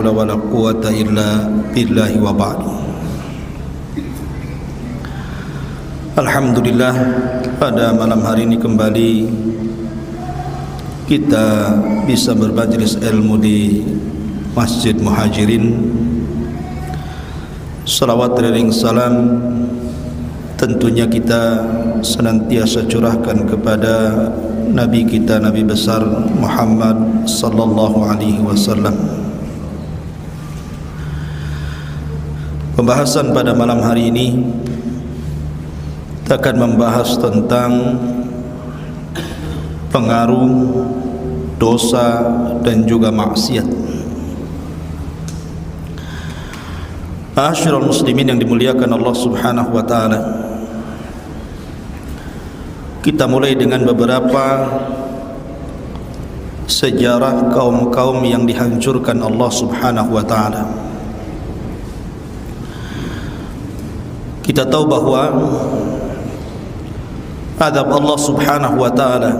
haula wala quwata illa billahi wa ba'd. Alhamdulillah, pada malam hari ini kembali kita bisa bermajlis ilmu di Masjid Muhajirin. Salawat dan salam tentunya kita senantiasa curahkan kepada Nabi kita, Nabi besar Muhammad sallallahu alaihi wasallam. Pembahasan pada malam hari ini kita akan membahas tentang pengaruh dosa dan juga maksiat. Ma'asyiral muslimin yang dimuliakan Allah Subhanahu wa taala, kita mulai dengan beberapa sejarah kaum-kaum yang dihancurkan Allah Subhanahu wa taala. Kita tahu bahwa azab Allah Subhanahu wa taala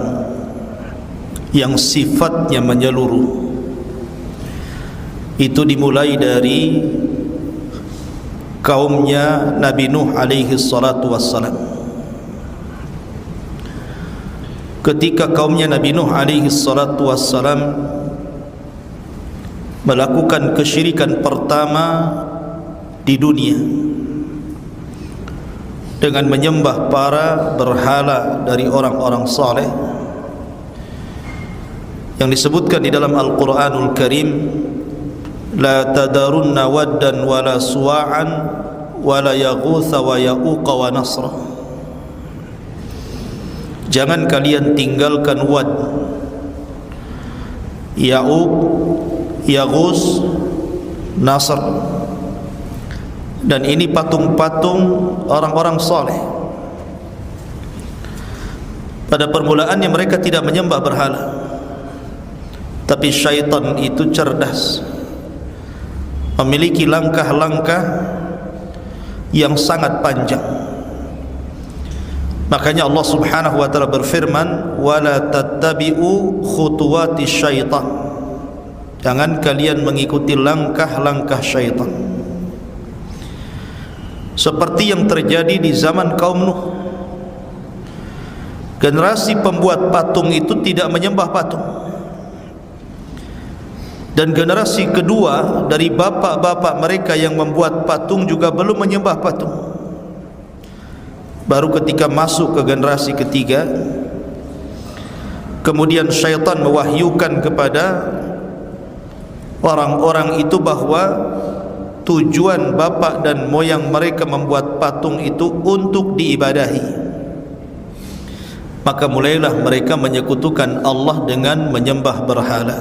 yang sifatnya menyeluruh itu dimulai dari kaumnya Nabi Nuh alaihi salatu wassalam. Ketika kaumnya Nabi Nuh alaihi salatu wassalam melakukan kesyirikan pertama di dunia dengan menyembah para berhala dari orang-orang saleh, yang disebutkan di dalam Al-Quranul Karim, la tadarunna waddan wala suwa'an wala yaghutha wa ya'uqa wa nasra. Jangan kalian tinggalkan Wad, Ya'uq, Yaghus, Nasr. Dan ini patung-patung orang-orang saleh. Pada permulaannya mereka tidak menyembah berhala, tapi syaitan itu cerdas, memiliki langkah-langkah yang sangat panjang. Makanya Allah Subhanahu wa taala berfirman, wala tattabi'u khutuwati syaitan. Jangan kalian mengikuti langkah-langkah syaitan. Seperti yang terjadi di zaman kaum Nuh. Generasi pembuat patung itu tidak menyembah patung. Dan generasi kedua dari bapak-bapak mereka yang membuat patung juga belum menyembah patung. Baru ketika masuk ke generasi ketiga, kemudian syaitan mewahyukan kepada orang-orang itu bahwa tujuan bapak dan moyang mereka membuat patung itu untuk diibadahi. Maka mulailah mereka menyekutukan Allah dengan menyembah berhala.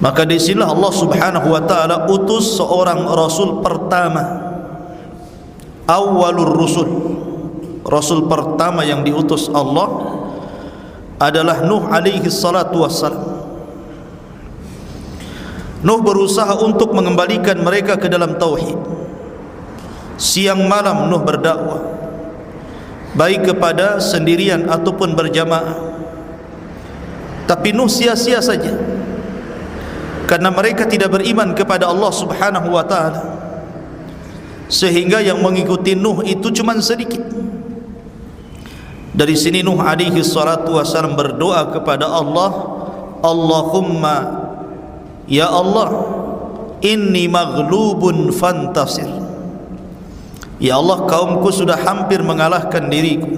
Maka di sinilah Allah Subhanahu wa taala utus seorang rasul pertama, awwalur rusul. Rasul pertama yang diutus Allah adalah Nuh alaihi salatu wassalam. Nuh berusaha untuk mengembalikan mereka ke dalam tauhid. Siang malam Nuh berdakwah, baik kepada sendirian ataupun berjamaah. Tapi Nuh sia-sia saja, karena mereka tidak beriman kepada Allah Subhanahu wa taala, sehingga yang mengikuti Nuh itu cuma sedikit. Dari sini Nuh alaihi salatu wasallam berdoa kepada Allah, Allahumma ya Allah, inni maghlubun fantasir. Ya Allah, kaumku sudah hampir mengalahkan diriku,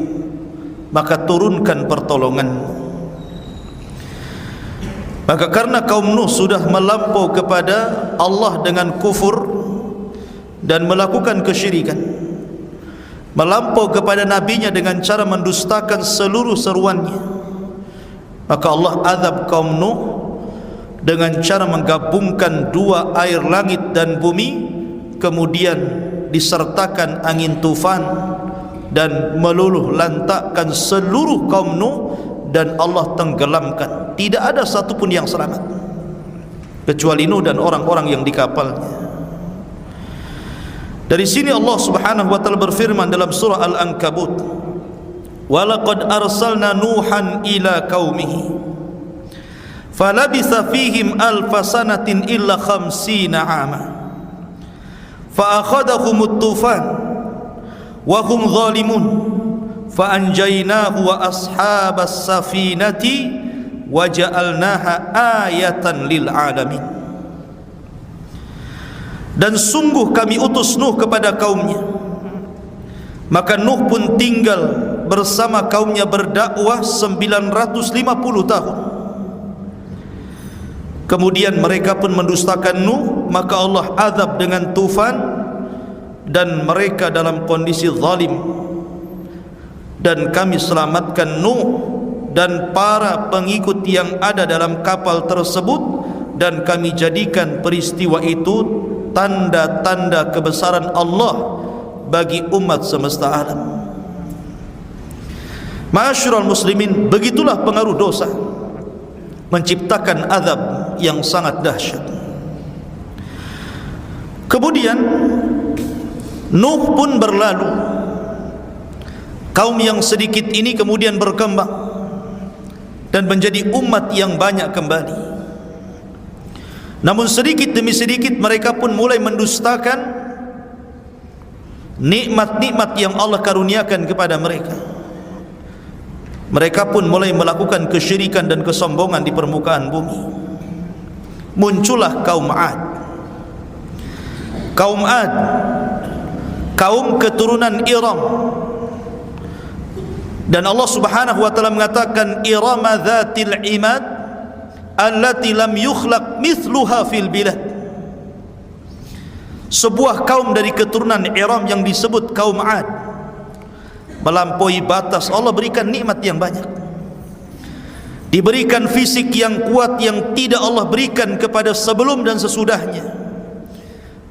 maka turunkan pertolongan. Maka karena kaum Nuh sudah melampau kepada Allah dengan kufur dan melakukan kesyirikan, melampau kepada nabinya dengan cara mendustakan seluruh seruannya, maka Allah azab kaum Nuh dengan cara menggabungkan dua air langit dan bumi, kemudian disertakan angin tufan dan meluluh lantakkan seluruh kaum Nuh, dan Allah tenggelamkan. Tidak ada satupun yang selamat kecuali Nuh dan orang-orang yang di kapalnya. Dari sini Allah Subhanahu wa taala berfirman dalam surah Al-Ankabut, "Walaqad arsalna Nuhan ila qaumihi falabitha fihim alfa sanatin illa 50 'ama fa akhadhahumut tufan wa hum zalimun fa anjaynahu wa ashabas safinati wa ja'alnaha ayatan lil alamin. Dan sungguh kami utus Nuh kepada kaumnya, maka Nuh pun tinggal bersama kaumnya berdakwah 950 tahun. Kemudian mereka pun mendustakan Nuh, maka Allah azab dengan tufan dan mereka dalam kondisi zalim. Dan kami selamatkan Nuh dan para pengikut yang ada dalam kapal tersebut, dan kami jadikan peristiwa itu tanda-tanda kebesaran Allah bagi umat semesta alam. Ma'asyiral muslimin, begitulah pengaruh dosa menciptakan azab yang sangat dahsyat. Kemudian Nuh pun berlalu. Kaum yang sedikit ini kemudian berkembang dan menjadi umat yang banyak kembali. Namun sedikit demi sedikit mereka pun mulai mendustakan nikmat-nikmat yang Allah karuniakan kepada mereka. Mereka pun mulai melakukan kesyirikan dan kesombongan di permukaan bumi. Muncullah kaum Ad. Kaum Ad, kaum keturunan Iram. Dan Allah Subhanahu wa taala mengatakan Irama dzatil imad allati lam yukhlaq mithluha fil bilad. Sebuah kaum dari keturunan Iram yang disebut kaum Ad melampaui batas. Allah berikan nikmat yang banyak, diberikan fisik yang kuat yang tidak Allah berikan kepada sebelum dan sesudahnya,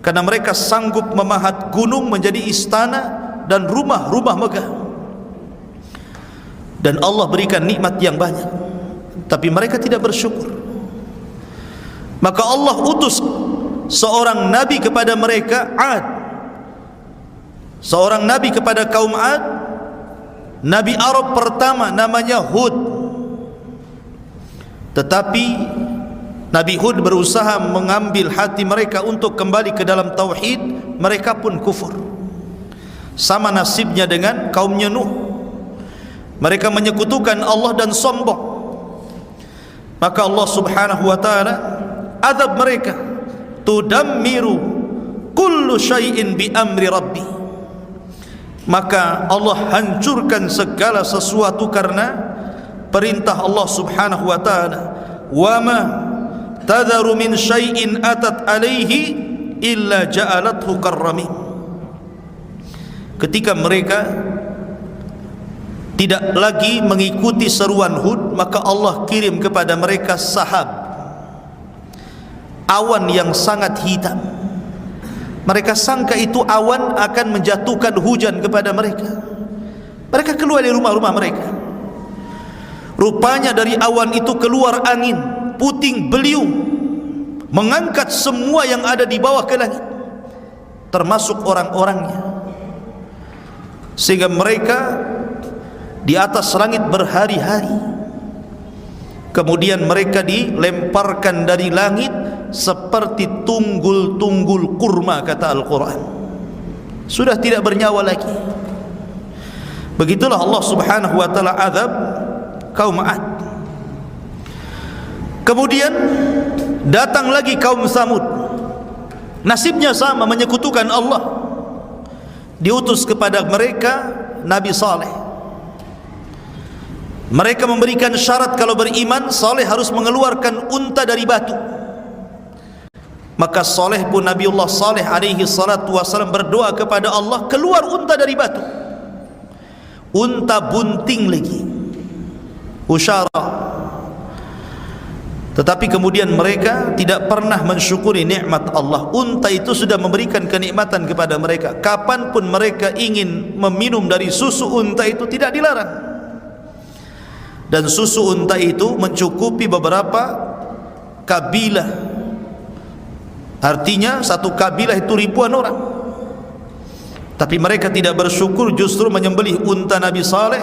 karena mereka sanggup memahat gunung menjadi istana dan rumah-rumah megah. Dan Allah berikan nikmat yang banyak, tapi mereka tidak bersyukur. Maka Allah utus seorang nabi kepada mereka, Ad. Seorang nabi kepada kaum Ad, nabi Arab pertama namanya Hud. Tetapi Nabi Hud berusaha mengambil hati mereka untuk kembali ke dalam tauhid, mereka pun kufur. Sama nasibnya dengan kaumnya Nuh. Mereka menyekutukan Allah dan sombong. Maka Allah Subhanahu wa taala azab mereka, tudammiru kullu syai'in bi amri rabbi. Maka Allah hancurkan segala sesuatu karena perintah Allah Subhanahu wa taala. Wa ma tadharu min syai'in atat alaihi illa ja'alathu karramin. Ketika mereka tidak lagi mengikuti seruan Hud, maka Allah kirim kepada mereka sahab, awan yang sangat hitam. Mereka sangka itu awan akan menjatuhkan hujan kepada mereka. Mereka keluar dari rumah-rumah mereka. Rupanya dari awan itu keluar angin puting beliung, mengangkat semua yang ada di bawah ke langit, termasuk orang-orangnya. Sehingga mereka di atas langit berhari-hari. Kemudian mereka dilemparkan dari langit seperti tunggul-tunggul kurma, kata Al-Quran. Sudah tidak bernyawa lagi. Begitulah Allah Subhanahu wa taala azab kaum Ad. Kemudian datang lagi kaum Samud. Nasibnya sama, menyekutukan Allah. Diutus kepada mereka Nabi Saleh. Mereka memberikan syarat kalau beriman, Saleh harus mengeluarkan unta dari batu. Maka Saleh pun, Nabiullah Saleh alaihi salatu wasallam berdoa kepada Allah, keluar unta dari batu. Unta bunting lagi, usyara. Tetapi kemudian mereka tidak pernah mensyukuri nikmat Allah. Unta itu sudah memberikan kenikmatan kepada mereka. Kapanpun mereka ingin meminum dari susu unta itu tidak dilarang. Dan susu unta itu mencukupi beberapa kabilah. Artinya satu kabilah itu ribuan orang. Tapi mereka tidak bersyukur, justru menyembelih unta Nabi Saleh.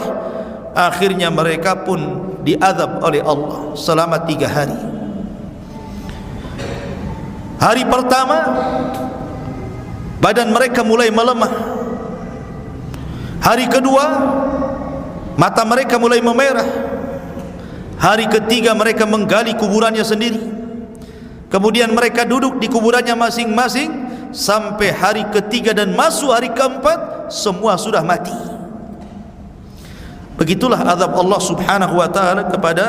Akhirnya mereka pun diazab oleh Allah selama 3 hari. Hari pertama badan mereka mulai melemah. Hari kedua mata mereka mulai memerah. Hari ketiga mereka menggali kuburannya sendiri. Kemudian mereka duduk di kuburannya masing-masing sampai hari ketiga, dan masuk hari keempat semua sudah mati. Begitulah azab Allah subhanahu wa ta'ala kepada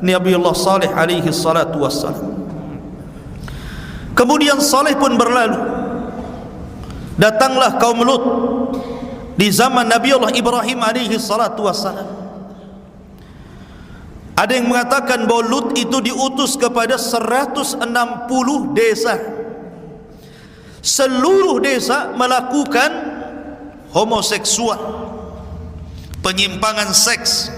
Nabiullah Saleh alaihi salatu wassalam. Kemudian Saleh pun berlalu. Datanglah kaum Lut di zaman Nabiullah Ibrahim alaihi salatu wassalam. Ada yang mengatakan bahwa Lut itu diutus kepada 160 desa. Seluruh desa melakukan homoseksual, penyimpangan seks.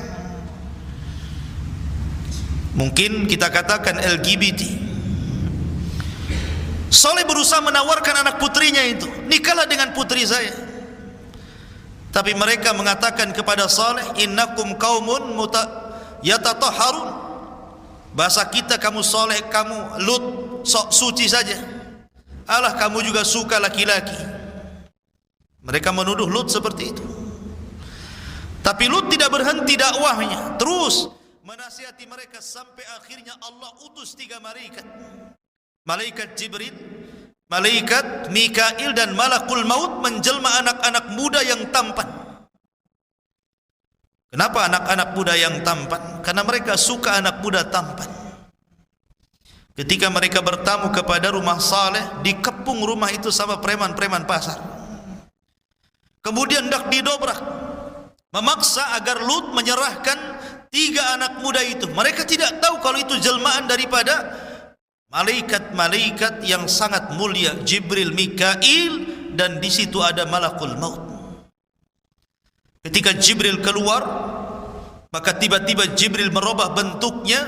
Mungkin kita katakan LGBT. Saleh berusaha menawarkan anak putrinya itu, nikahlah dengan putri saya. Tapi mereka mengatakan kepada Saleh, innakum qaumun yatatahharun. Bahasa kita, kamu Saleh, kamu Lut sok suci saja. Alah, kamu juga suka laki-laki. Mereka menuduh Lut seperti itu. Tapi Lut tidak berhenti dakwahnya, terus menasihati mereka sampai akhirnya Allah utus 3 malaikat. Malaikat Jibril, malaikat Mikail, dan malakul maut menjelma anak-anak muda yang tampan. Kenapa anak-anak muda yang tampan? Karena mereka suka anak muda tampan. Ketika mereka bertamu kepada rumah Saleh, dikepung rumah itu sama preman-preman pasar. Kemudian hendak didobrak, memaksa agar Lut menyerahkan 3 anak muda itu. Mereka tidak tahu kalau itu jelmaan daripada malaikat-malaikat yang sangat mulia, Jibril, Mikail, dan di situ ada malakul maut. Ketika Jibril keluar, maka tiba-tiba Jibril merubah bentuknya,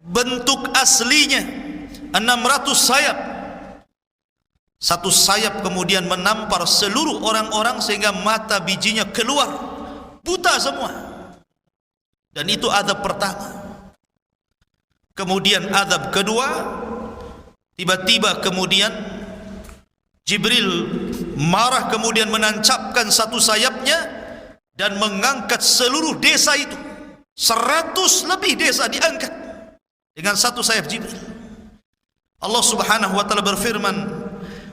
bentuk aslinya 600 sayap. Satu sayap kemudian menampar seluruh orang-orang sehingga mata bijinya keluar, buta semua. Dan itu azab pertama. Kemudian azab kedua, tiba-tiba kemudian Jibril marah, kemudian menancapkan satu sayapnya dan mengangkat seluruh desa itu. 100 lebih desa diangkat dengan satu sayap Jibril. Allah subhanahu wa ta'ala berfirman,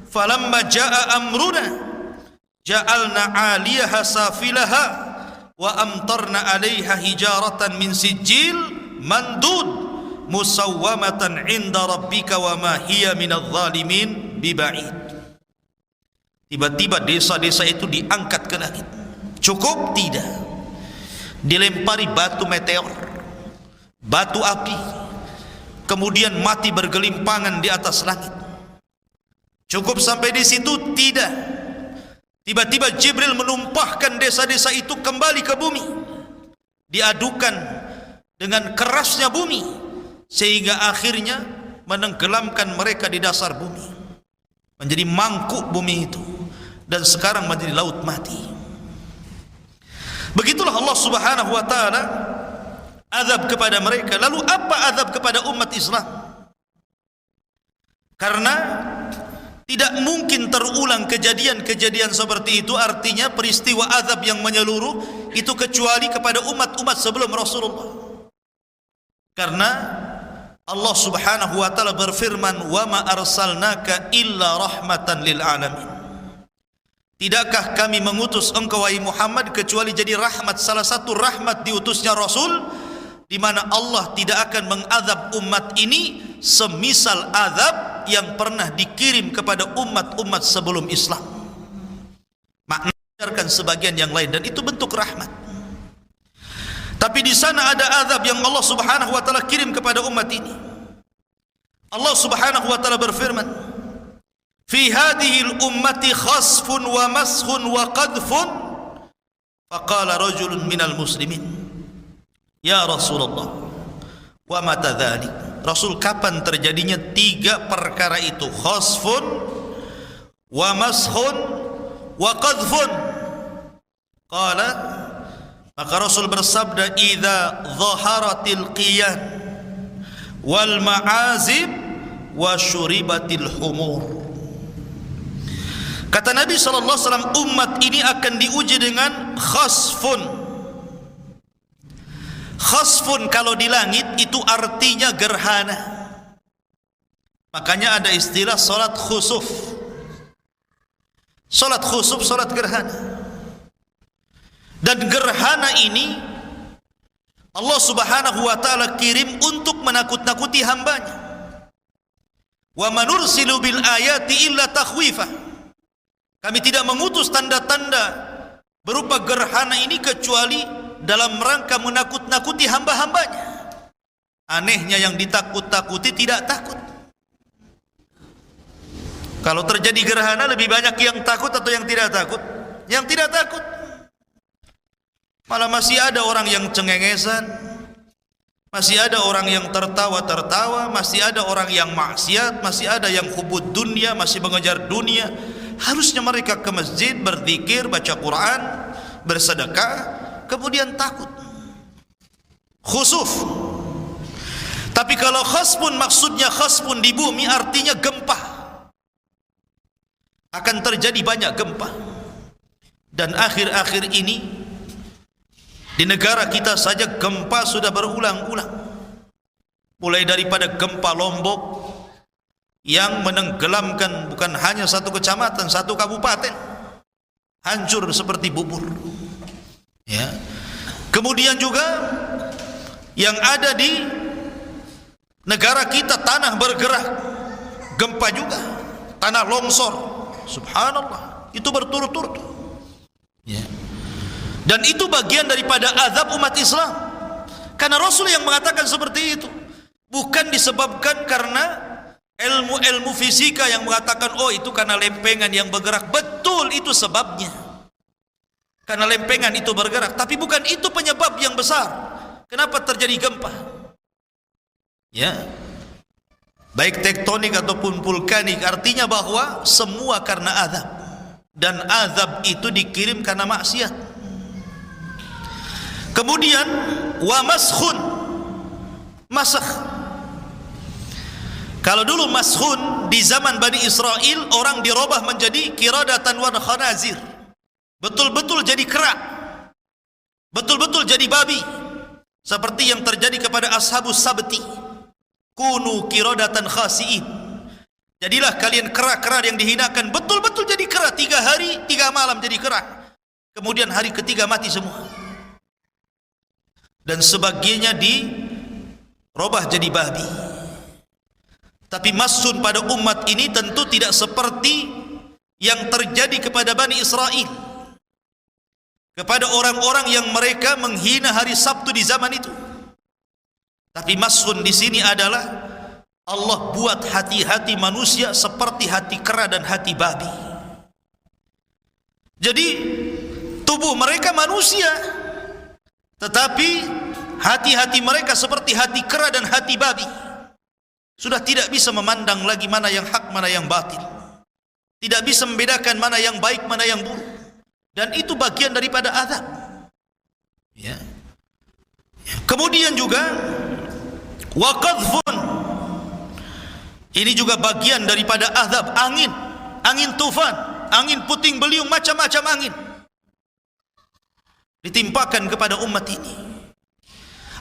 falamma jaa amruna ja'alna 'aliyaha safilaha wa amtarna 'alaiha hijaratan min sijil mandud musawwamatan 'inda rabbika wa ma hiya minadh dhalimin biba'id. Tiba-tiba desa-desa itu diangkat ke langit. Cukup? Tidak. Dilempari batu meteor, batu api, kemudian mati bergelimpangan di atas langit. Cukup sampai di situ? Tidak. Tiba-tiba Jibril menumpahkan desa-desa itu kembali ke bumi. Diadukan dengan kerasnya bumi, sehingga akhirnya menenggelamkan mereka di dasar bumi, menjadi mangkuk bumi itu, dan sekarang menjadi laut mati. Begitulah Allah subhanahu wa ta'ala azab kepada mereka. Lalu apa azab kepada umat Islam? Karena tidak mungkin terulang kejadian-kejadian seperti itu, artinya peristiwa azab yang menyeluruh itu, kecuali kepada umat-umat sebelum Rasulullah. Karena Allah subhanahu wa ta'ala berfirman, wa ma arsalnaka illa rahmatan lil alamin. Tidakkah kami mengutus engkau wahai Muhammad kecuali jadi rahmat, salah satu rahmat diutusnya Rasul, di mana Allah tidak akan mengazab umat ini semisal azab yang pernah dikirim kepada umat-umat sebelum Islam. Maknanya sebagian yang lain, dan itu bentuk rahmat. Tapi di sana ada azab yang Allah subhanahu wa ta'ala kirim kepada umat ini. Allah subhanahu wa ta'ala berfirman, fi hadhihi al-ummati khasfun wa maskhun wa qadfun faqala rajulun minal muslimin ya Rasulullah wa mata dhalik. Rasul, kapan terjadinya 3 perkara itu, khasfun wa maskhun wa qadfun? Qala, maka Rasul bersabda, idza dhaharatil qiyan wal ma'azib wa syuribatil humur. Kata Nabi SAW, umat ini akan diuji dengan khasfun. Khasfun kalau di langit itu artinya gerhana. Makanya ada istilah salat khusuf. Salat khusuf, salat gerhana. Dan gerhana ini Allah Subhanahu wa ta'ala kirim untuk menakut-nakuti hambanya. Wa manursilu bil ayati illa takhwifa. Kami tidak mengutus tanda-tanda berupa gerhana ini kecuali dalam rangka menakut-nakuti hamba-hambanya. Anehnya yang ditakut-takuti tidak takut. Kalau terjadi gerhana lebih banyak yang takut atau yang tidak takut? Yang tidak takut. Malah masih ada orang yang cengengesan, masih ada orang yang tertawa-tertawa, masih ada orang yang maksiat, masih ada yang hubud dunia, masih mengejar dunia. Harusnya mereka ke masjid, berzikir, baca Quran, bersedekah, kemudian takut. Khusuf. Tapi kalau khasfun, maksudnya khasfun di bumi artinya gempa. Akan terjadi banyak gempa. Dan akhir-akhir ini di negara kita saja gempa sudah berulang-ulang. Mulai daripada gempa Lombok yang menenggelamkan bukan hanya satu kecamatan, satu kabupaten, hancur seperti bubur. Ya. Kemudian juga yang ada di negara kita tanah bergerak, gempa juga, tanah longsor. Subhanallah, itu berturut-turut. Ya. Dan itu bagian daripada azab umat Islam. Karena Rasul yang mengatakan seperti itu, bukan disebabkan karena ilmu fisika yang mengatakan oh itu karena lempengan yang bergerak. Betul, itu sebabnya, karena lempengan itu bergerak, tapi bukan itu penyebab yang besar kenapa terjadi gempa. Ya, baik tektonik ataupun vulkanik, artinya bahwa semua karena azab, dan azab itu dikirim karena maksiat. Kemudian wa maskhun, masakh. Kalau dulu maskhun di zaman Bani Israel, orang dirubah menjadi kiradatan wa khanazir. Betul-betul jadi kera, betul-betul jadi babi, seperti yang terjadi kepada ashabus sabti. Kunu kiradatan khasiin. Jadilah kalian kera-kera yang dihinakan, betul-betul jadi kera. 3 hari 3 malam jadi kera, kemudian hari ketiga mati semua. Dan sebagiannya dirubah jadi babi. Tapi masun pada umat ini tentu tidak seperti yang terjadi kepada Bani Israel, kepada orang-orang yang mereka menghina hari Sabtu di zaman itu. Tapi masun di sini adalah Allah buat hati-hati manusia seperti hati kera dan hati babi. Jadi tubuh mereka manusia, tetapi hati-hati mereka seperti hati kera dan hati babi. Sudah tidak bisa memandang lagi mana yang hak, mana yang batil. Tidak bisa membedakan mana yang baik, mana yang buruk. Dan itu bagian daripada azab. Ya. Kemudian juga wa qadhfun. Ini juga bagian daripada azab, angin, angin tufan, angin puting beliung, macam-macam angin ditimpakan kepada umat ini.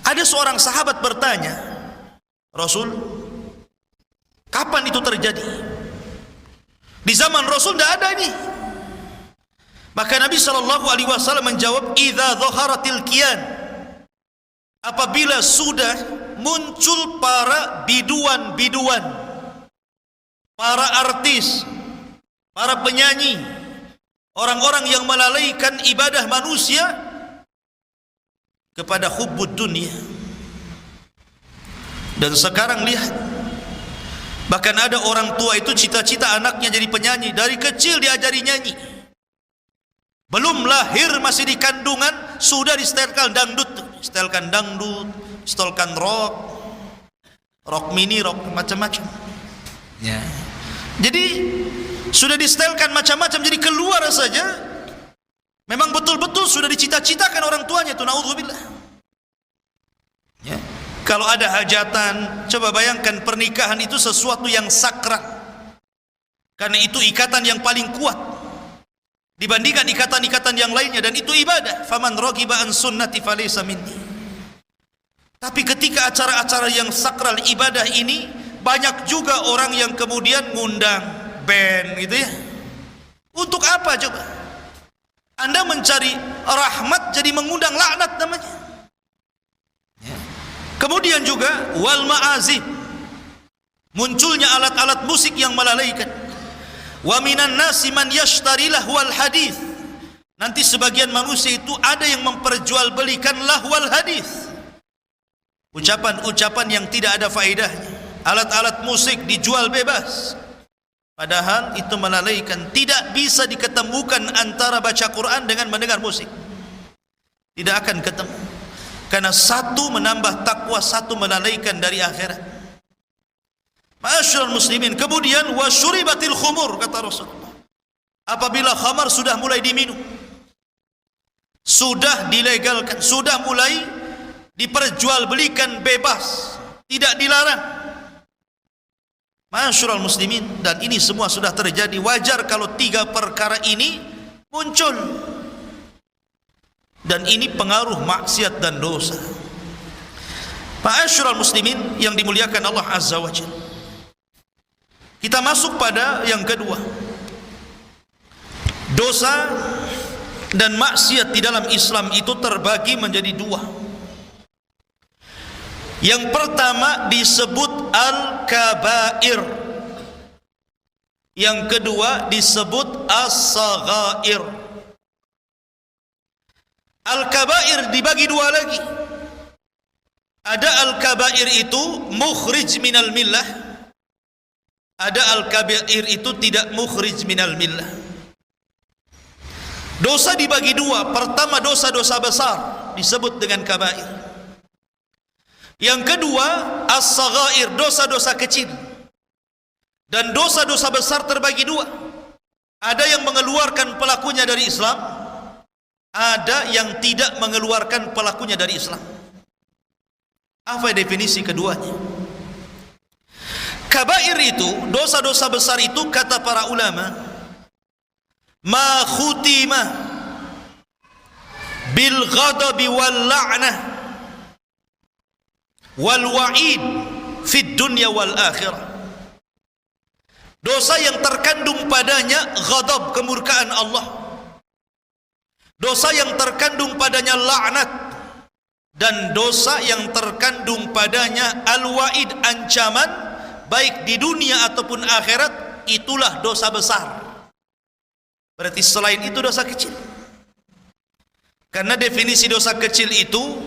Ada seorang sahabat bertanya, Rasul, kapan itu terjadi? Di zaman Rasul tidak ada ini. Maka Nabi SAW menjawab, idza dhaharatil kiyan, apabila sudah muncul para biduan-biduan, para artis, para penyanyi, orang-orang yang melalaikan ibadah manusia kepada hubbud dunia. Dan sekarang lihat, bahkan ada orang tua itu cita-cita anaknya jadi penyanyi, dari kecil diajari nyanyi. Belum lahir masih di kandungan sudah disetelkan dangdut, setelkan dangdut, setelkan rock, rock mini, rock macam-macam. Ya. Jadi sudah disetelkan macam-macam, jadi keluar saja memang betul-betul sudah dicita-citakan orang tuanya itu, naudzubillah. Ya. Kalau ada hajatan, coba bayangkan pernikahan itu sesuatu yang sakral. Karena itu ikatan yang paling kuat dibandingkan ikatan-ikatan yang lainnya, dan itu ibadah. Faman ragiba an sunnati falaysa minni. Tapi ketika acara-acara yang sakral ibadah ini, banyak juga orang yang kemudian ngundang band gitu ya. Untuk apa coba? Anda mencari rahmat jadi mengundang laknat namanya. Kemudian juga wal ma'azib, munculnya alat-alat musik yang melalaikan. Wa minan nasi man yashtari lahwal hadis. Nanti sebagian manusia itu ada yang memperjualbelikan lahwal hadis, ucapan-ucapan yang tidak ada faedahnya. Alat-alat musik dijual bebas, padahal itu melalaikan. Tidak bisa diketemukan antara baca Quran dengan mendengar musik. Tidak akan ketemu. Karena satu menambah takwa, satu melalaikan dari akhirat. Ma'asyiral muslimin, kemudian wasyuribatil khumur, kata Rasulullah. Apabila khamar sudah mulai diminum, sudah dilegalkan, sudah mulai diperjualbelikan bebas, tidak dilarang. Ma'asyiral muslimin, dan ini semua sudah terjadi. Wajar kalau tiga perkara ini muncul, dan ini pengaruh maksiat dan dosa. Ma'asyiral muslimin yang dimuliakan Allah Azza wa Jalla, kita masuk pada yang kedua. Dosa dan maksiat di dalam Islam itu terbagi menjadi dua. Yang pertama disebut al-kabair, yang kedua disebut as-saghair. Al-kabair dibagi dua lagi. Ada al-kabair itu mukhrij minal millah, ada al-kabair itu tidak mukhrij minal millah. Dosa dibagi dua. Pertama dosa-dosa besar disebut dengan kabair. Yang kedua as-saghair, dosa-dosa kecil. Dan dosa-dosa besar terbagi dua. Ada yang mengeluarkan pelakunya dari Islam, ada yang tidak mengeluarkan pelakunya dari Islam. Apa definisi keduanya? Kabair itu, dosa-dosa besar itu, kata para ulama, ma khutima bil ghadabi wal la'nah wal wa'id fid dunya wal akhirah. Dosa yang terkandung padanya ghadab, kemurkaan Allah. Dosa yang terkandung padanya laknat, dan dosa yang terkandung padanya al-wa'id, ancaman baik di dunia ataupun akhirat. Itulah dosa besar. Berarti selain itu dosa kecil. Karena definisi dosa kecil itu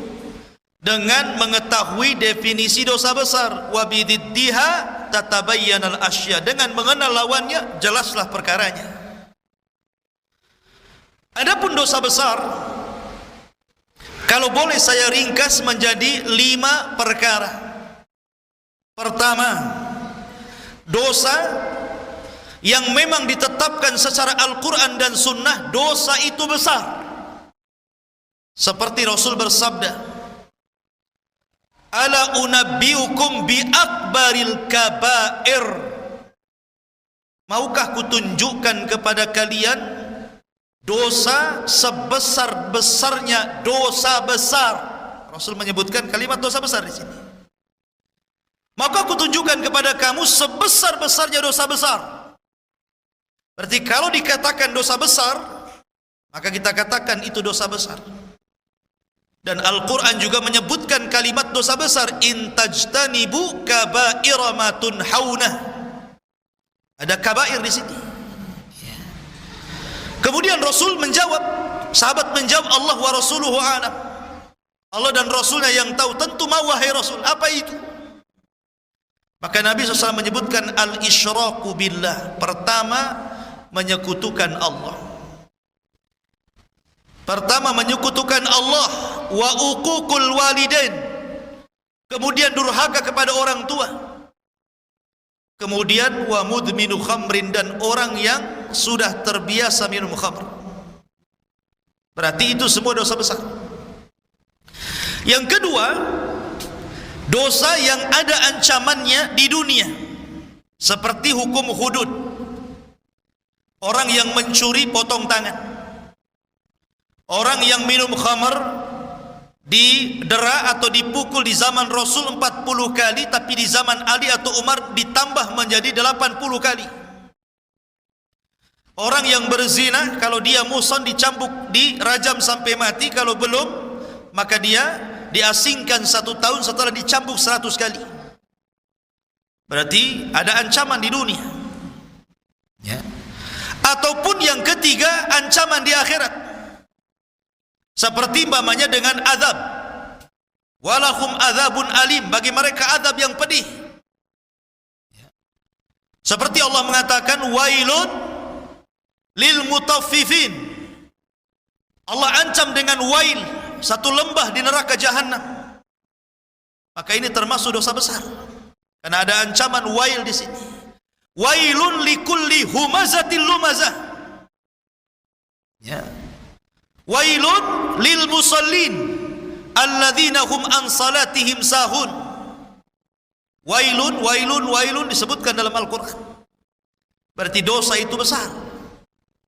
dengan mengetahui definisi dosa besar. Wa bididdiha tatabayyanal asya, dengan mengenal lawannya jelaslah perkaranya. Adapun dosa besar, kalau boleh saya ringkas menjadi 5 perkara. Pertama, dosa yang memang ditetapkan secara Al-Quran dan Sunnah, dosa itu besar. Seperti Rasul bersabda, ala unabbiukum bi akbaril kabair, maukah kutunjukkan kepada kalian dosa sebesar-besarnya dosa besar. Rasul menyebutkan kalimat dosa besar di sini. Maka aku tunjukkan kepada kamu sebesar-besarnya dosa besar. Berarti kalau dikatakan dosa besar, maka kita katakan itu dosa besar. Dan Al-Quran juga menyebutkan kalimat dosa besar, in tajtanibu kabaira ma tunhauna. Ada kabair di sini. Kemudian Rasul menjawab, sahabat menjawab, Allah wa rasuluhu a'lam. Allah dan Rasulnya yang tahu. Tentu mau, wahai Rasul, apa itu? Maka Nabi SAW menyebutkan al-isyraku billah. Pertama, menyekutukan Allah. Pertama, menyekutukan Allah. Wa uququl walidain. Kemudian durhaka kepada orang tua. Kemudian wa mudminu khamrin, dan orang yang sudah terbiasa minum khamr. Berarti itu semua dosa besar. Yang kedua, dosa yang ada ancamannya di dunia, seperti hukum hudud. Orang yang mencuri potong tangan, orang yang minum khamar didera atau dipukul di zaman Rasul 40 kali, tapi di zaman Ali atau Umar ditambah menjadi 80 kali. Orang yang berzina, kalau dia muhsan dicambuk, dirajam sampai mati. Kalau belum, maka dia diasingkan 1 tahun setelah dicambuk 100 kali. Berarti ada ancaman di dunia, ya. Ataupun yang ketiga, ancaman di akhirat, seperti umpamanya dengan azab. Walahum azabun alim, bagi mereka azab yang pedih. Seperti Allah mengatakan, wailun lil mutaffifin. Allah ancam dengan wail, satu lembah di neraka jahanam. Maka ini termasuk dosa besar, karena ada ancaman wail di sini. Wailun likulli humazatil lumazah. Ya. Wailun lil musallin alladzina hum an salatihim sahun. Wailun, wailun, wailun disebutkan dalam Al-Quran. Berarti dosa itu besar,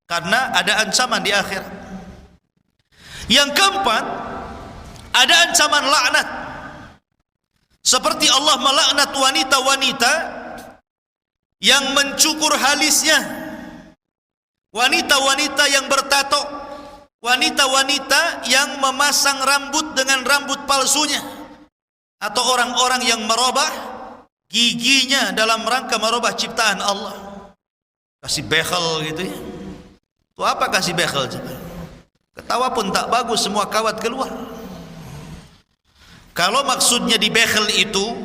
karena ada ancaman di akhirat. Yang keempat, ada ancaman laknat. Seperti Allah melaknat wanita-wanita yang mencukur halisnya, wanita-wanita yang bertato, wanita-wanita yang memasang rambut dengan rambut palsunya, atau orang-orang yang merubah giginya dalam rangka merubah ciptaan Allah. Kasih behel gitu ya. Itu apa kasih behel? Ketawa pun tak bagus, semua kawat keluar. Kalau maksudnya di behel itu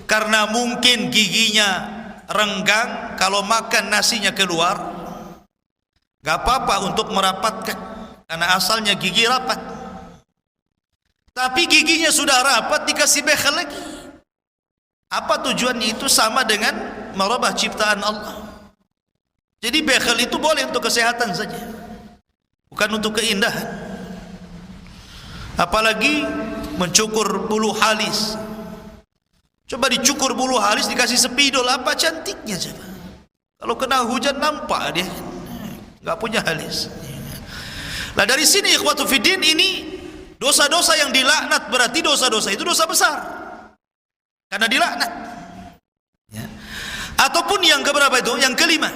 karena mungkin giginya renggang, kalau makan nasinya keluar, gak apa-apa untuk merapatkan, karena asalnya gigi rapat. Tapi giginya sudah rapat dikasih behel lagi. Apa tujuannya? Itu sama dengan merubah ciptaan Allah. Jadi behel itu boleh untuk kesehatan saja, bukan untuk keindahan. Apalagi mencukur bulu halis. Coba dicukur bulu halis dikasih spidol, apa cantiknya coba. Kalau kena hujan nampak dia nggak punya halis. Nah dari sini ikhwatu fiddin, ini dosa-dosa yang dilaknat, berarti dosa-dosa itu dosa besar karena dilaknat, ya. Ataupun yang keberapa itu? Yang kelima,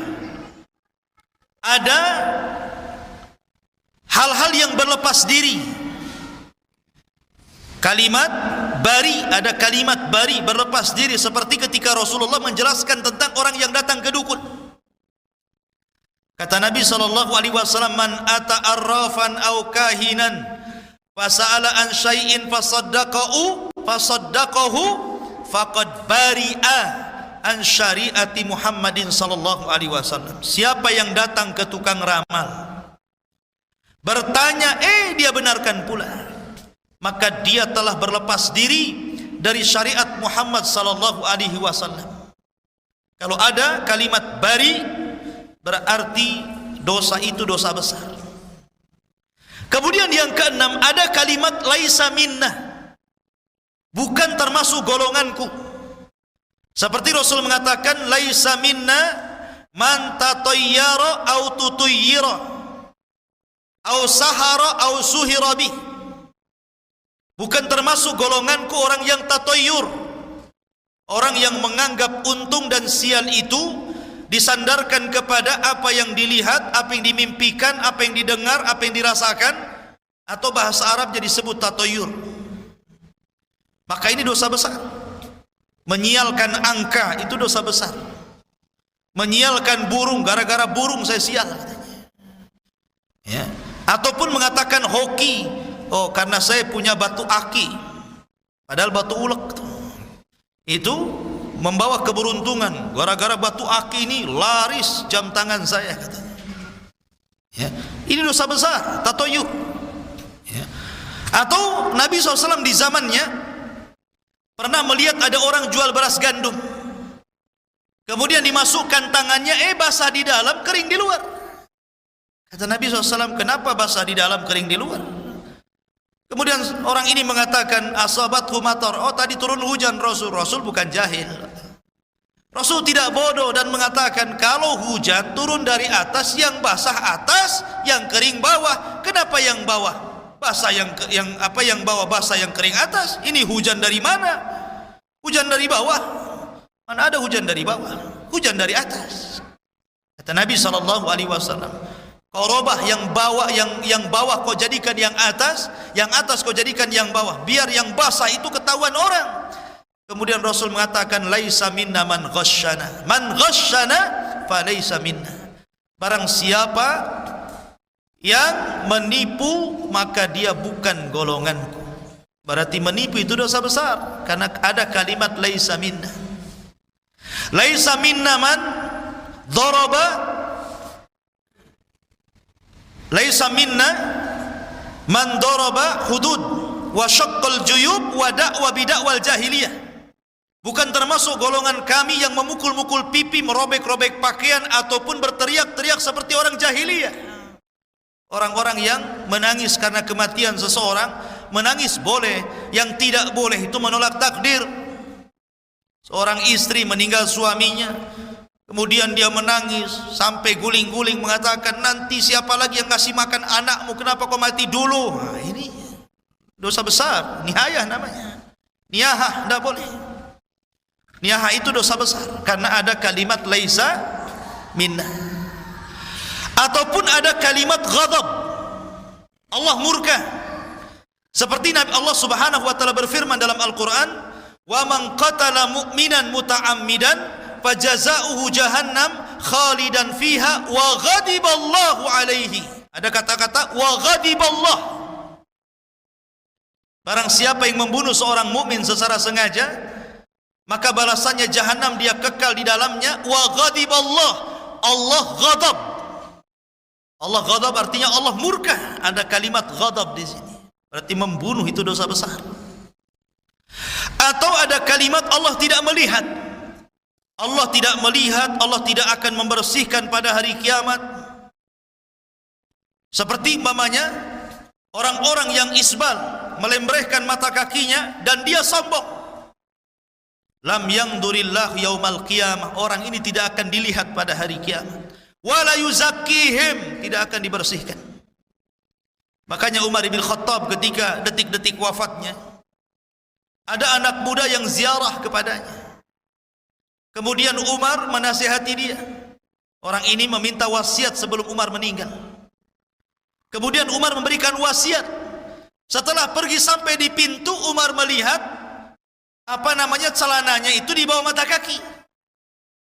ada hal-hal yang berlepas diri. Kalimat bari, ada kalimat bari, berlepas diri, seperti ketika Rasulullah menjelaskan tentang orang yang datang ke dukun. Kata Nabi SAW, man ata arrafan au kahinan fasa'ala an syai'in fasaddaqahu faqad bari'a an syariati Muhammadin SAW. Siapa yang datang ke tukang ramal, bertanya, dia benarkan pula, maka dia telah berlepas diri dari syariat Muhammad SAW. Kalau ada kalimat bari, berarti dosa itu dosa besar. Kemudian yang keenam, ada kalimat laisa minnah, bukan termasuk golonganku. Seperti Rasul mengatakan, laisa minna man tatayyara au tutuyyira au sahara au suhira bih. Bukan termasuk golonganku orang yang tatoyur, orang yang menganggap untung dan sial itu disandarkan kepada apa yang dilihat, apa yang dimimpikan, apa yang didengar, apa yang dirasakan, atau bahasa Arabnya disebut tatoyur. Maka ini dosa besar. Menyialkan angka itu dosa besar. Menyialkan burung, gara-gara burung saya sial, ya. Ataupun mengatakan hoki, karena saya punya batu aki, padahal batu ulek itu membawa keberuntungan. Gara-gara batu aki ini laris jam tangan saya, katanya, ya. Ini dosa besar, tatoyur, ya. Atau Nabi SAW di zamannya pernah melihat ada orang jual beras gandum, kemudian dimasukkan tangannya, basah di dalam, kering di luar. Kata Nabi SAW, kenapa basah di dalam, kering di luar? Kemudian orang ini mengatakan asabathu matar. Oh, tadi turun hujan Rasul. Rasul bukan jahil. Rasul tidak bodoh dan mengatakan kalau hujan turun dari atas, yang basah atas, yang kering bawah. Kenapa yang bawah basah, yang bawah basah, yang kering atas? Ini hujan dari mana? Hujan dari bawah. Mana ada hujan dari bawah? Hujan dari atas. Kata Nabi SAW, korobah yang bawah kau jadikan yang atas kau jadikan yang bawah, biar yang basah itu ketahuan orang. Kemudian Rasul mengatakan, laisa minna man ghasyana, man ghasyana fa laisa minna. Barang siapa yang menipu, maka dia bukan golonganku. Berarti menipu itu dosa besar, karena ada kalimat laisa minna. Laisa minna man daraba, laisa minna man daraba hudud wa syaqqal juyub wa da'wa bidakwal jahiliyah. Bukan termasuk golongan kami yang memukul-mukul pipi, merobek-robek pakaian, ataupun berteriak-teriak seperti orang jahiliyah. Orang-orang yang menangis karena kematian seseorang, menangis boleh, yang tidak boleh itu menolak takdir. Seorang istri meninggal suaminya, kemudian dia menangis sampai guling-guling mengatakan, nanti siapa lagi yang kasih makan anakmu, kenapa kau mati dulu? Nah, ini dosa besar, nihayah namanya. Niyahah, tidak boleh. Niyahah itu dosa besar karena ada kalimat laisa minna. Ataupun ada kalimat ghadab, Allah murka. Seperti Nabi Allah Subhanahu wa taala berfirman dalam Al-Qur'an, "Wa man qatala mu'minan muta'ammidan fajazaohu jahannam khalidan fiha wa ghadiballahu alaihi." Ada kata-kata wa ghadiballah. Barang siapa yang membunuh seorang mukmin secara sengaja, maka balasannya jahanam, dia kekal di dalamnya. Wa ghadiballah, Allah ghadab. Allah ghadab artinya Allah murka. Ada kalimat ghadab di sini. Berarti membunuh itu dosa besar. Atau ada kalimat Allah tidak melihat. Allah tidak melihat, Allah tidak akan membersihkan pada hari kiamat. Seperti umpamanya orang-orang yang isbal, melembrehkan mata kakinya dan dia sombong. Lam yangdurillahu yaumal qiyamah, orang ini tidak akan dilihat pada hari kiamat. Wala yuzakkihim, tidak akan dibersihkan. Makanya Umar bin Khattab ketika detik-detik wafatnya, ada anak muda yang ziarah kepadanya. Kemudian Umar menasihati dia. Orang ini meminta wasiat sebelum Umar meninggal. Kemudian Umar memberikan wasiat. Setelah pergi sampai di pintu, Umar melihat celananya itu di bawah mata kaki.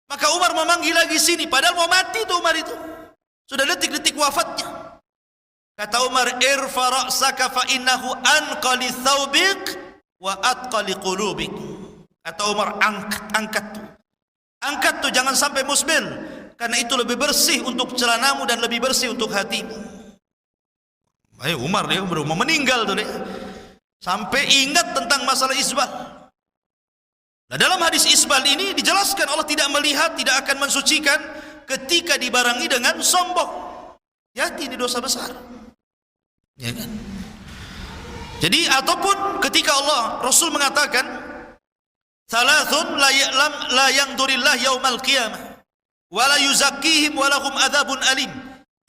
Maka Umar memanggil lagi sini, padahal mau mati itu Umar itu. Sudah detik-detik wafatnya. Kata Umar, irfa ra'saka fa innahu anqali thawbik wa atqali qulubik. Kata Umar, angkat tuh. Angkat tuh, jangan sampai musbil, karena itu lebih bersih untuk celanamu dan lebih bersih untuk hatimu. Ayo Umar, dia baru mau meninggal tuh dia. Sampai ingat tentang masalah isbal. Nah, dalam hadis isbal ini dijelaskan Allah tidak melihat, tidak akan mensucikan ketika dibarengi dengan sombong. Ya, ini dosa besar. Ya kan? Jadi ataupun ketika Allah Rasul mengatakan salasun la yangdurillah yaumal qiyamah wa la yuzakkihim wa lahum adzabun alim.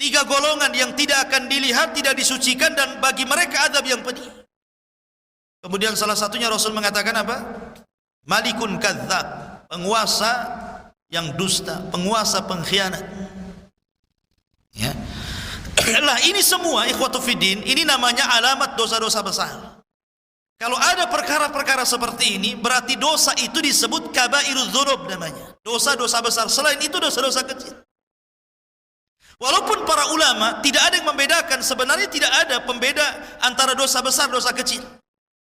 3 golongan yang tidak akan dilihat, tidak disucikan, dan bagi mereka azab yang pedih. Kemudian salah satunya Rasul mengatakan apa? Malikun kadzab, penguasa yang dusta, penguasa pengkhianat. Ya. Lah ini semua ikhwatu fiddin, ini namanya alamat dosa-dosa besar. Kalau ada perkara-perkara seperti ini, berarti dosa itu disebut kabairudz dzunub namanya. Dosa-dosa besar. Selain itu dosa-dosa kecil. Walaupun para ulama tidak ada yang membedakan, sebenarnya tidak ada pembeda antara dosa besar, dosa kecil.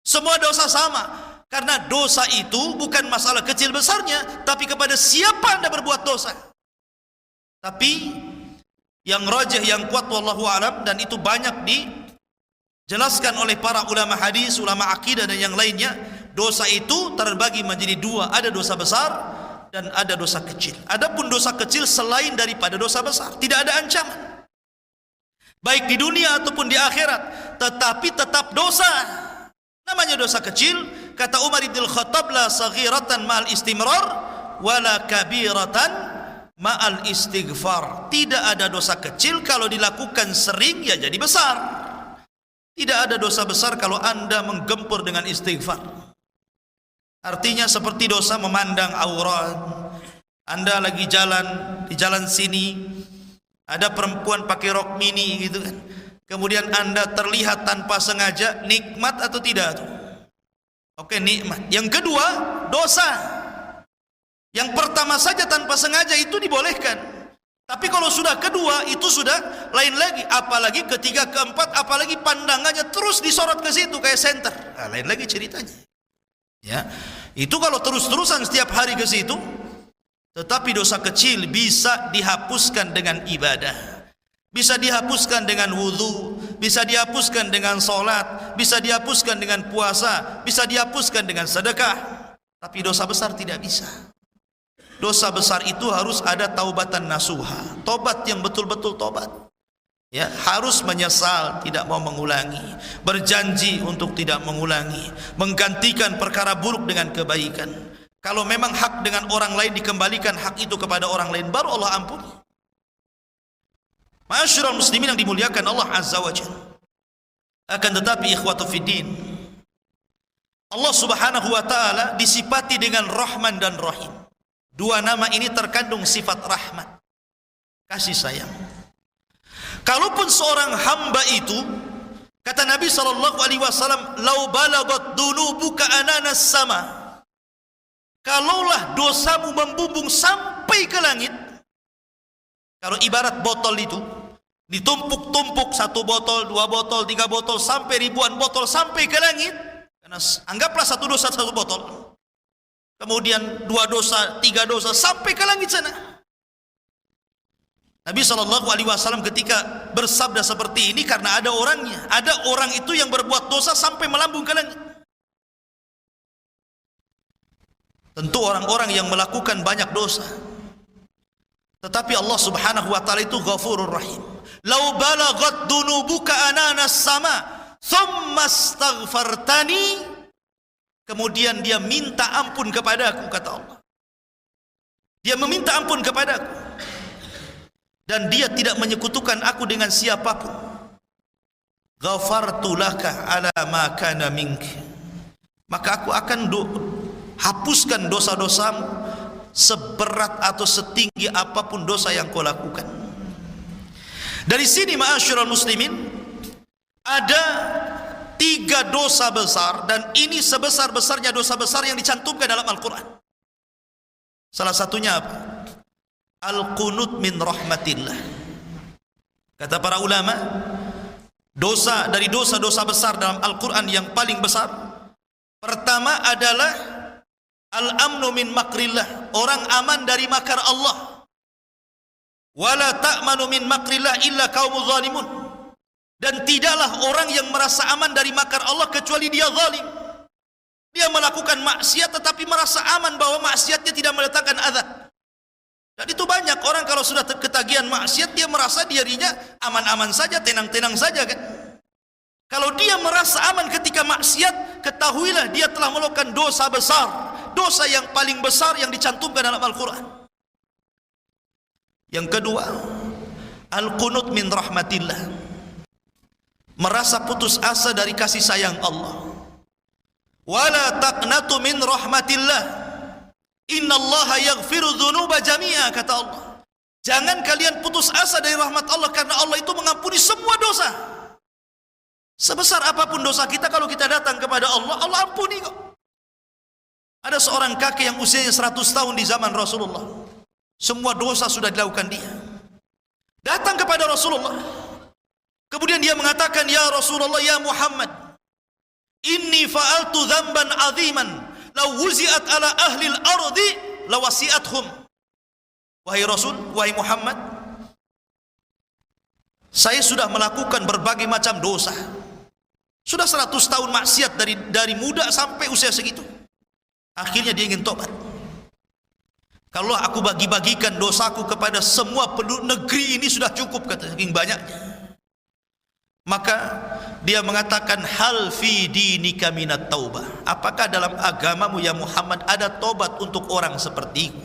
Semua dosa sama. Karena dosa itu bukan masalah kecil besarnya, tapi kepada siapa Anda berbuat dosa. Tapi yang rajih, yang kuat wallahu alam, dan itu banyak dijelaskan oleh para ulama hadis, ulama akidah dan yang lainnya, dosa itu terbagi menjadi 2, ada dosa besar dan ada dosa kecil. Adapun dosa kecil selain daripada dosa besar, tidak ada ancaman. Baik di dunia ataupun di akhirat. tetapi tetap dosa. Namanya dosa kecil. Kata Umar bin Khattab, la saghiratan ma'al istimrar wala kabiratan ma'al istighfar. Tidak ada dosa kecil kalau dilakukan sering ya jadi besar. Tidak ada dosa besar kalau Anda menggempur dengan istighfar. Artinya seperti dosa memandang aurat. Anda lagi jalan di jalan sini, ada perempuan pakai rok mini gitu kan. Kemudian Anda terlihat tanpa sengaja, nikmat atau tidak? Oke, nikmat. Yang kedua, dosa. Yang pertama saja tanpa sengaja itu dibolehkan. Tapi kalau sudah kedua, itu sudah lain lagi. Apalagi ketiga, keempat, apalagi pandangannya terus disorot ke situ kayak senter. Nah, lain lagi ceritanya. Ya, itu kalau terus-terusan setiap hari ke situ. Tetapi dosa kecil bisa dihapuskan dengan ibadah. Bisa dihapuskan dengan wudu, bisa dihapuskan dengan sholat, bisa dihapuskan dengan puasa, bisa dihapuskan dengan sedekah. Tapi dosa besar tidak bisa. Dosa besar itu harus ada taubatan nasuha, tobat yang betul-betul tobat. Ya, harus menyesal, tidak mau mengulangi, berjanji untuk tidak mengulangi, menggantikan perkara buruk dengan kebaikan. Kalau memang hak dengan orang lain, dikembalikan hak itu kepada orang lain, baru Allah ampuni. Ma'asyiral muslimin yang dimuliakan Allah Azza wa Jalla. Akan tetapi ikhwatu fiddin, Allah Subhanahu wa taala disifati dengan Rahman dan Rahim. Dua nama ini terkandung sifat rahmat, kasih sayang. Kalaupun seorang hamba itu, kata Nabi sallallahu alaihi wasallam, "Lau balagat dunubuka ananas sama." Kalaulah dosamu membumbung sampai ke langit. Kalau ibarat botol itu ditumpuk-tumpuk, satu botol, dua botol, tiga botol, sampai ribuan botol sampai ke langit. Karena anggaplah satu dosa satu botol. Kemudian dua dosa, tiga dosa sampai ke langit sana. Nabi SAW ketika bersabda seperti ini karena ada orangnya. Ada orang itu yang berbuat dosa sampai melambung ke langit. Tentu orang-orang yang melakukan banyak dosa. Tetapi Allah Subhanahu wa taala itu Ghafurur Rahim. Lau balagat dunubuka ananas sama, thumma astaghfartani, kemudian dia minta ampun kepadaku, kata Allah. Dia meminta ampun kepadaku dan dia tidak menyekutukan aku dengan siapapun. Ghafartu laka ala ma kana minki, maka aku akan hapuskan dosa-dosamu seberat atau setinggi apapun dosa yang kau lakukan. Dari sini ma'asyiral muslimin, ada 3 dosa besar, dan ini sebesar-besarnya dosa besar yang dicantumkan dalam Al-Quran. Salah satunya apa? Al-qunut min rahmatillah. Kata para ulama, dosa dari dosa-dosa besar dalam Al-Quran yang paling besar, pertama adalah al-amnu min makrillah, orang aman dari makar Allah. Wala ta'manu min makrillah illa qaumuz zalimun, dan tidaklah orang yang merasa aman dari makar Allah kecuali dia zalim. Dia melakukan maksiat tetapi merasa aman bahwa maksiatnya tidak mendatangkan azab. Dan itu banyak orang kalau sudah ketagihan maksiat, dia merasa dirinya aman-aman saja, tenang-tenang saja kan. Kalau dia merasa aman ketika maksiat, ketahuilah dia telah melakukan dosa besar, dosa yang paling besar yang dicantumkan dalam Al-Quran. Yang kedua, al-qunut min rahmatillah, merasa putus asa dari kasih sayang Allah. Wala taqnatu min rahmatillah, innallaha yaghfiru dzunuba jami'a, kata Allah. Jangan kalian putus asa dari rahmat Allah, karena Allah itu mengampuni semua dosa. Sebesar apapun dosa kita, kalau kita datang kepada Allah, Allah ampuni kok. Ada seorang kakek yang usianya 100 tahun di zaman Rasulullah. Semua dosa sudah dilakukan dia. Datang kepada Rasulullah. Kemudian dia mengatakan, "Ya Rasulullah, ya Muhammad, inni fa'altu dzamban 'aziman, law wuzi'at ala ahli al-ardi lawasi'athum." Wahai Rasul, wahai Muhammad, saya sudah melakukan berbagai macam dosa. Sudah 100 tahun maksiat dari muda sampai usia segitu. Akhirnya dia ingin tobat. Kalau aku bagi-bagikan dosaku kepada semua penduduk negeri ini sudah cukup, kata, saking banyaknya. Maka dia mengatakan, hal fi dinika minat taubah, apakah dalam agamamu ya Muhammad ada tobat untuk orang sepertiku?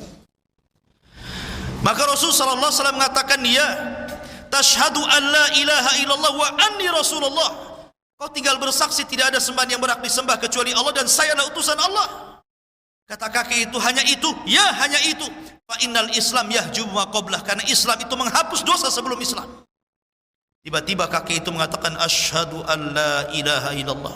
Maka Rasul sallallahu alaihi wasallam mengatakan, ya, tashhadu an la ilaha illallah wa anni rasulullah, kau tinggal bersaksi tidak ada sembahan yang berhak disembah kecuali Allah dan saya adalah utusan Allah. Kata kakek itu, hanya itu? Ya, hanya itu. Fa innal Islam yahjubu ma qablah, karena Islam itu menghapus dosa sebelum Islam. Tiba-tiba kakek itu mengatakan, asyhadu an la ilaha illallah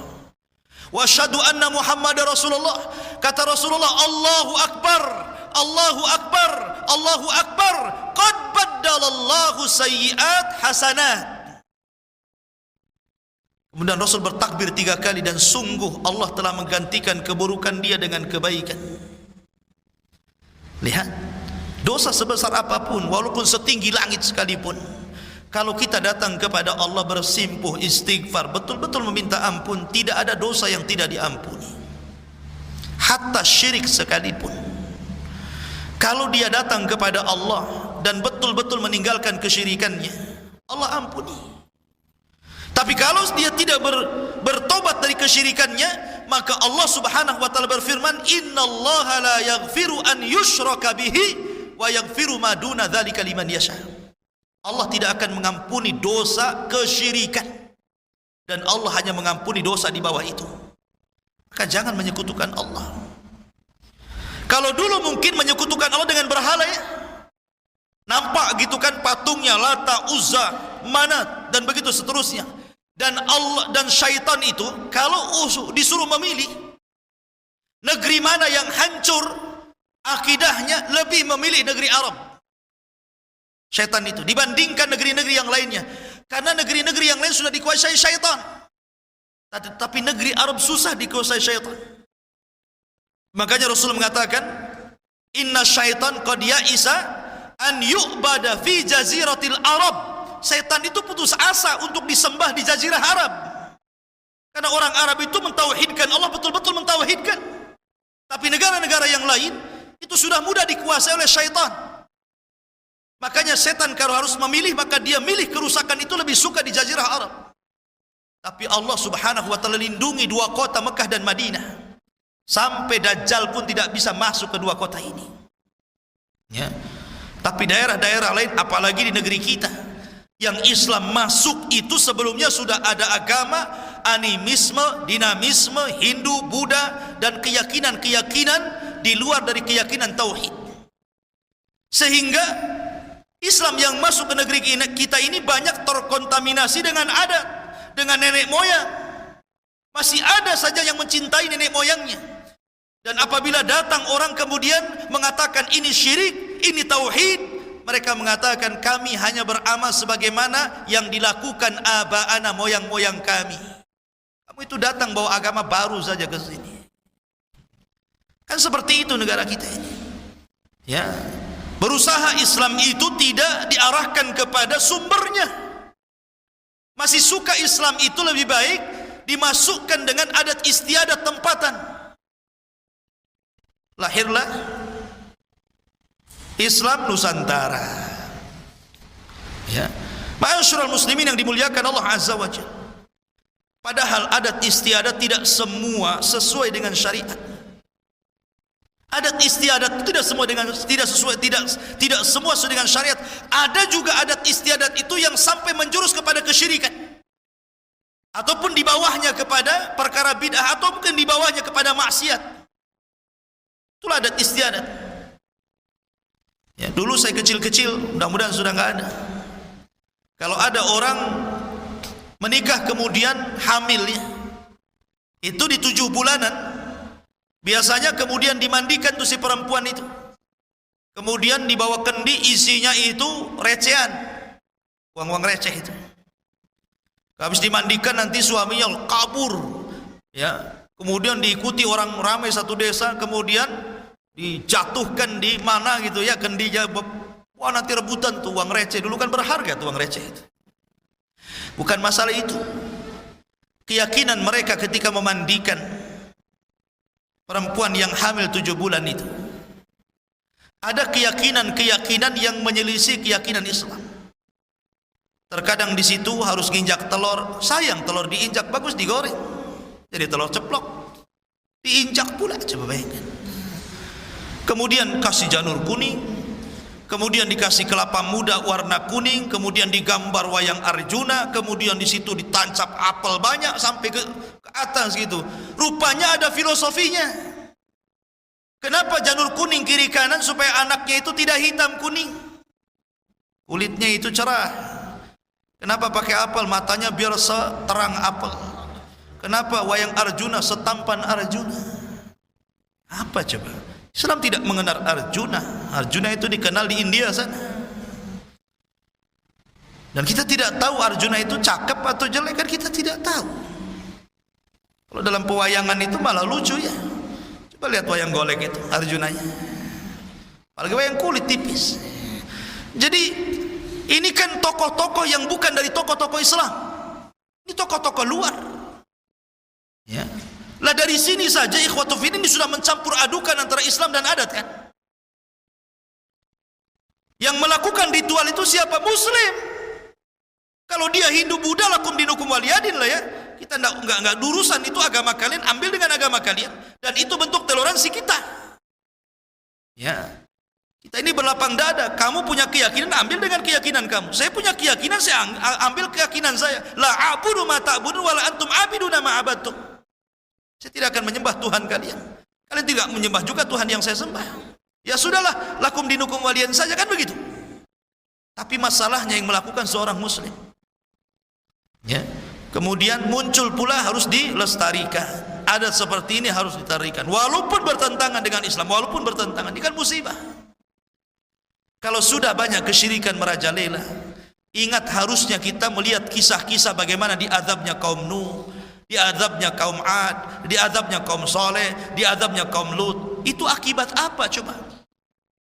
wa asyhadu anna Muhammadar Rasulullah. Kata Rasulullah, Allahu akbar, Allahu akbar, Allahu akbar, qad baddalallahu sayyi'at hasanat. Kemudian Rasul bertakbir 3 kali, dan sungguh Allah telah menggantikan keburukan dia dengan kebaikan. Lihat, dosa sebesar apapun, walaupun setinggi langit sekalipun, kalau kita datang kepada Allah bersimpuh istighfar, betul-betul meminta ampun, tidak ada dosa yang tidak diampuni. Hatta syirik sekalipun, kalau dia datang kepada Allah dan betul-betul meninggalkan kesyirikannya, Allah ampuni. Tapi kalau dia tidak bertobat dari kesyirikannya, maka Allah subhanahu wa ta'ala berfirman, innallaha la yaghfiru an yushraka bihi wa yaghfiru ma duna dzalika liman yasha. Allah tidak akan mengampuni dosa kesyirikan, dan Allah hanya mengampuni dosa di bawah itu. Maka jangan menyekutukan Allah. Kalau dulu mungkin menyekutukan Allah dengan berhala, ya, nampak gitu kan patungnya Lata, Uzza, Manat, dan begitu seterusnya. Dan Allah dan syaitan itu kalau disuruh memilih negeri mana yang hancur akidahnya, lebih memilih negeri Arab. Syaitan itu dibandingkan negeri-negeri yang lainnya, karena negeri-negeri yang lain sudah dikuasai syaitan, tapi negeri Arab susah dikuasai syaitan. Makanya Rasul mengatakan, inna syaitan qad ya'isa an yu'bada fi jaziratil Arab. Setan itu putus asa untuk disembah di jazirah Arab, karena orang Arab itu mentauhidkan Allah, betul-betul mentauhidkan. Tapi negara-negara yang lain itu sudah mudah dikuasai oleh syaitan. Makanya setan kalau harus memilih, maka dia milih kerusakan itu, lebih suka di jazirah Arab. Tapi Allah subhanahu wa ta'ala lindungi 2 kota Mekah dan Madinah, sampai Dajjal pun tidak bisa masuk ke 2 kota ini, ya. Tapi daerah-daerah lain, apalagi di negeri kita yang Islam masuk, itu sebelumnya sudah ada agama animisme, dinamisme, Hindu, Buddha, dan keyakinan-keyakinan di luar dari keyakinan tauhid. Sehingga Islam yang masuk ke negeri kita ini banyak terkontaminasi dengan adat, dengan nenek moyang. Masih ada saja yang mencintai nenek moyangnya. Dan apabila datang orang kemudian mengatakan ini syirik, ini tauhid, mereka mengatakan kami hanya beramal sebagaimana yang dilakukan abaana, moyang-moyang kami. Kamu itu datang bawa agama baru saja ke sini. Kan seperti itu negara kita ini. Ya, berusaha Islam itu tidak diarahkan kepada sumbernya. Masih suka Islam itu lebih baik dimasukkan dengan adat istiadat tempatan. Lahirlah Islam Nusantara, ya. Ma'asyiral muslimin yang dimuliakan Allah Azza wa Jalla. Padahal adat istiadat tidak semua sesuai dengan syariat. Adat istiadat itu tidak semua sesuai dengan syariat. Ada juga adat istiadat itu yang sampai menjurus kepada kesyirikan, ataupun di bawahnya kepada perkara bid'ah, atau mungkin di bawahnya kepada maksiat. Itulah adat istiadat. Ya, dulu saya kecil-kecil, mudah-mudahan sudah nggak ada. Kalau ada orang menikah kemudian hamil, ya, itu di 7 bulanan, biasanya kemudian dimandikan tuh si perempuan itu. Kemudian dibawa kendi, isinya itu recehan, uang-uang receh itu. Habis dimandikan nanti suaminya kabur, ya. Kemudian diikuti orang ramai satu desa, kemudian dijatuhkan di mana gitu, ya, kendinya. Wah, nanti rebutan tuh uang receh. Dulu kan berharga tuh uang receh itu. Bukan masalah itu. Keyakinan mereka ketika memandikan perempuan yang hamil 7 bulan itu, ada keyakinan-keyakinan yang menyelisih keyakinan Islam. Terkadang di situ harus nginjak telur, sayang telur diinjak, bagus digoreng, jadi telur ceplok, diinjak pula, coba bayangkan. Kemudian kasih janur kuning, kemudian dikasih kelapa muda warna kuning, kemudian digambar wayang Arjuna, kemudian di situ ditancap apel banyak sampai ke atas gitu. Rupanya ada filosofinya. Kenapa janur kuning kiri kanan? Supaya anaknya itu tidak hitam kuning, kulitnya itu cerah. Kenapa pakai apel? Matanya biar seterang apel. Kenapa wayang Arjuna setampan Arjuna? Apa coba? Islam tidak mengenal Arjuna. Arjuna itu dikenal di India sana. Dan kita tidak tahu Arjuna itu cakep atau jelek, kan kita tidak tahu. Kalau dalam pewayangan itu malah lucu ya. Coba lihat wayang golek itu Arjunanya. Apalagi wayang kulit tipis. Jadi ini kan tokoh-tokoh yang bukan dari tokoh-tokoh Islam. Ini tokoh-tokoh luar. Ya. Lah dari sini saja ikhwatu fiddin ini sudah mencampur adukan antara Islam dan adat kan. Yang melakukan ritual itu siapa? Muslim. Kalau dia Hindu Buddha lakum dinukum waliyadin lah ya. Kita enggak urusan, itu agama kalian, ambil dengan agama kalian, dan itu bentuk toleransi kita. Ya. Kita ini berlapang dada. Kamu punya keyakinan, ambil dengan keyakinan kamu. Saya punya keyakinan, saya ambil keyakinan saya. La a'budu ma ta'budun wa la antum 'abiduna ma 'abadtum. Saya tidak akan menyembah Tuhan kalian. Kalian tidak menyembah juga Tuhan yang saya sembah. Ya sudahlah, lakum dinukum waliyan saja, kan begitu. Tapi masalahnya yang melakukan seorang muslim. Ya. Kemudian muncul pula harus dilestarikan. Adat seperti ini harus ditarikan. Walaupun bertentangan dengan Islam, walaupun bertentangan, ini kan musibah. Kalau sudah banyak kesyirikan merajalela, ingat harusnya kita melihat kisah-kisah bagaimana diazabnya kaum Nuh, diazabnya kaum Ad, diazabnya kaum Saleh, diazabnya kaum Lut. Itu akibat apa coba?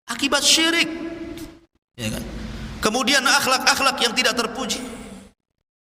Akibat syirik. Ya kan? Kemudian akhlak-akhlak yang tidak terpuji.